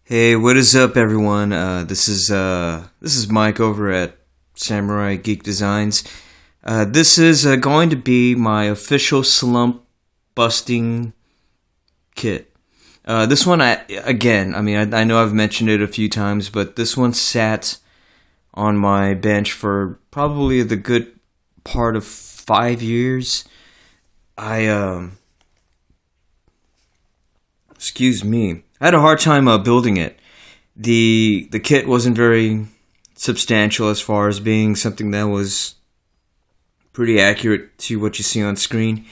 Hey, what is up, everyone? This is Mike over at Samurai Geek Designs. This is going to be my official slump busting kit. This one, I know I've mentioned it a few times, but this one sat on my bench for probably the good part of 5 years. Excuse me. I had a hard time building it. The kit wasn't very substantial as far as being something that was pretty accurate to what you see on screen.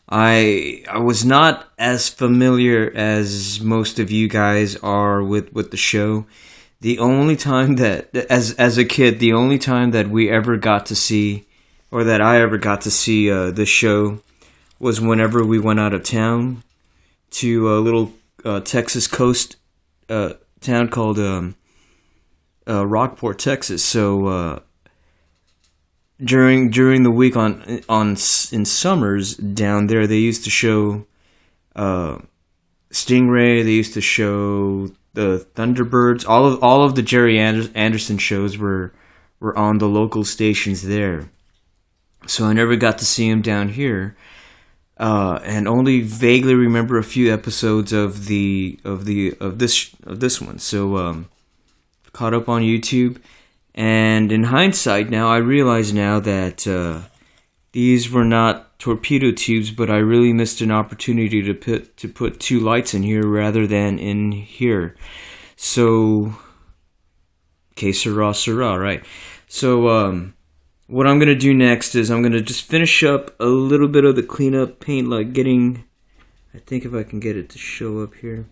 I was not as familiar as most of you guys are with the show. The only time that as a kid, the only time that we ever got to see, or that I ever got to see this show, was whenever we went out of town to a little Texas coast town called Rockport, Texas. So during the week in summers down there, they used to show Stingray. They used to show the Thunderbirds. All of the Jerry Anderson shows were on the local stations there. So I never got to see him down here. And only vaguely remember a few episodes of this one. So caught up on YouTube, and in hindsight now, I realize now that these were not torpedo tubes, but I really missed an opportunity to put two lights in here rather than in here. So, que sera, sera, right? So what I'm going to do next is I'm going to just finish up a little bit of the cleanup paint, like getting, I think if I can get it to show up here.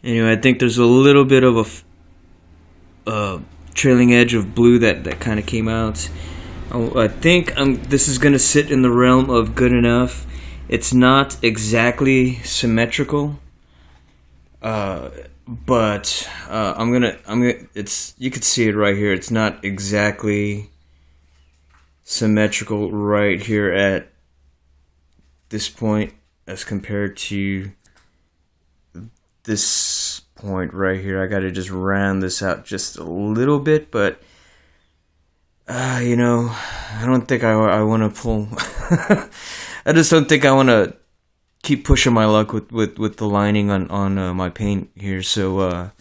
Anyway, I think there's a little bit of a trailing edge of blue that kind of came out. I think this is going to sit in the realm of good enough. It's not exactly symmetrical. But it's, you could see it right here. It's not exactly symmetrical right here at this point as compared to this point right here. I gotta just round this out just a little bit, but I don't think I want to pull. I just don't think I want to keep pushing my luck with the lining on my paint here. So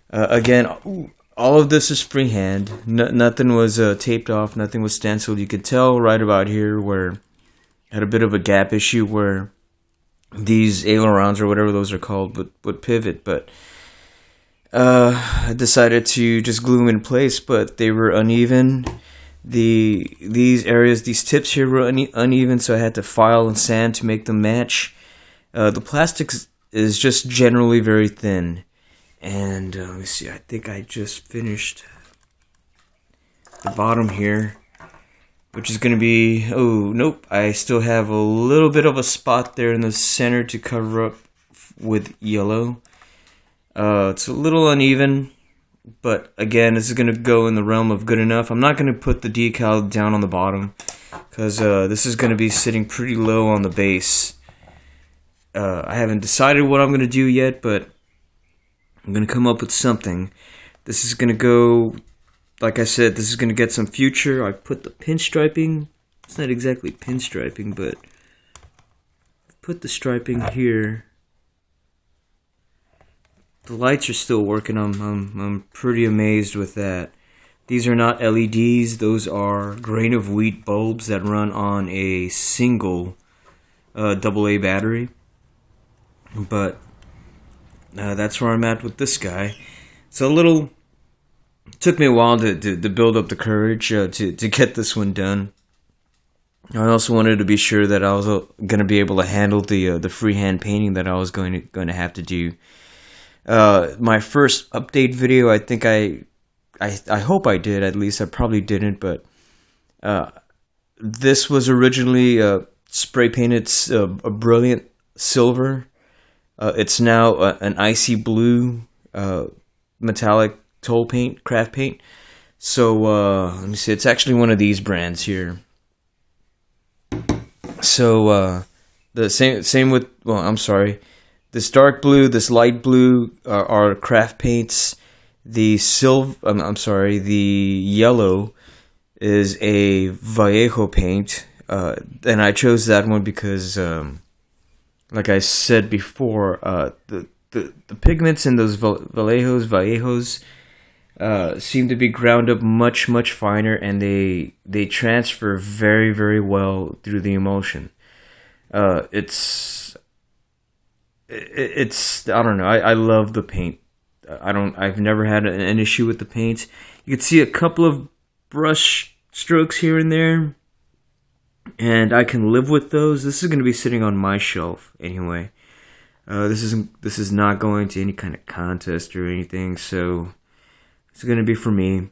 again, all of this is freehand. Nothing was taped off. Nothing was stenciled. You could tell right about here where I had a bit of a gap issue where these ailerons or whatever those are called would pivot. But I decided to just glue them in place, but they were uneven. These areas, these tips here were uneven, so I had to file and sand to make them match. The plastic is just generally very thin. And let me see, I think I just finished the bottom here, which is going to be, oh, nope, I still have a little bit of a spot there in the center to cover up with yellow. It's a little uneven. But again, this is going to go in the realm of good enough. I'm not going to put the decal down on the bottom because this is going to be sitting pretty low on the base. I haven't decided what I'm going to do yet, but I'm going to come up with something. This is going to go, like I said, this is going to get some future. I put the pinstriping. It's not exactly pinstriping, but I put the striping here. The lights are still working. I'm pretty amazed with that. These are not LEDs. Those are grain of wheat bulbs that run on a single AA battery. But that's where I'm at with this guy. It's a little. Took me a while to build up the courage to get this one done. I also wanted to be sure that I was going to be able to handle the freehand painting that I was going to have to do. My first update video, I think I hope I did, at least I probably didn't, but this was originally spray painted a brilliant silver. It's now an icy blue metallic toll paint, craft paint. So let me see, it's actually one of these brands here. So the same with, well, I'm sorry, this dark blue, this light blue are craft paints. The the yellow is a Vallejo paint, and I chose that one because, like I said before, the pigments in those Vallejos seem to be ground up much finer, and they transfer very, very well through the emulsion. It's I don't know. I love the paint. I've never had an issue with the paint. You can see a couple of brush strokes here and there, and I can live with those. This is going to be sitting on my shelf anyway. This is not going to any kind of contest or anything, so it's going to be for me.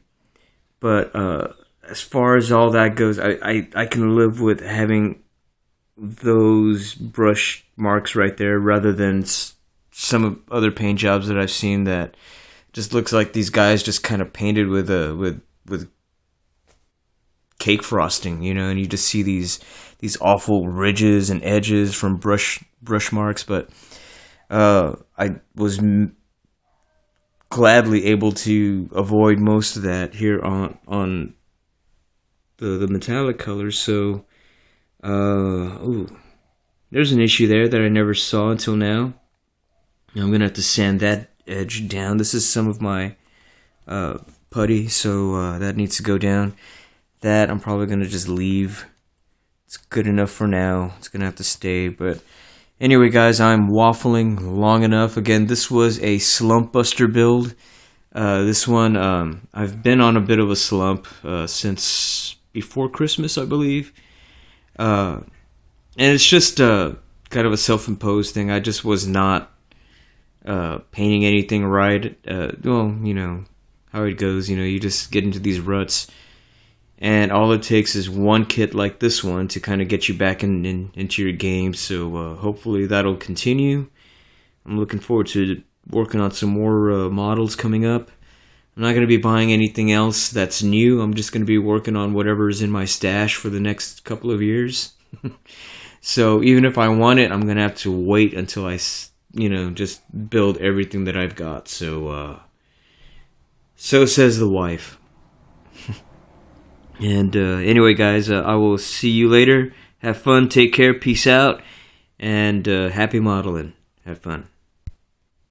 But as far as all that goes, I can live with having those brush marks right there rather than some other paint jobs that I've seen that just looks like these guys just kind of painted with cake frosting, and you just see these awful ridges and edges from brush marks. But I was gladly able to avoid most of that here on the metallic colors. So there's an issue there that I never saw until now. I'm gonna have to sand that edge down. This is some of my putty, so that needs to go down. That I'm probably gonna just leave. It's good enough for now. It's gonna have to stay. But anyway, guys, I'm waffling long enough. Again, this was a slump buster build. This one, I've been on a bit of a slump since before Christmas, I believe. And it's just kind of a self-imposed thing. I just was not painting anything right. Well, how it goes. You just get into these ruts. And all it takes is one kit like this one to kind of get you back into your game. So hopefully that'll continue. I'm looking forward to working on some more models coming up. I'm not going to be buying anything else that's new. I'm just going to be working on whatever's in my stash for the next couple of years. So even if I want it, I'm going to have to wait until I, just build everything that I've got. So says the wife. And anyway, guys, I will see you later. Have fun, take care, peace out, and happy modeling. Have fun.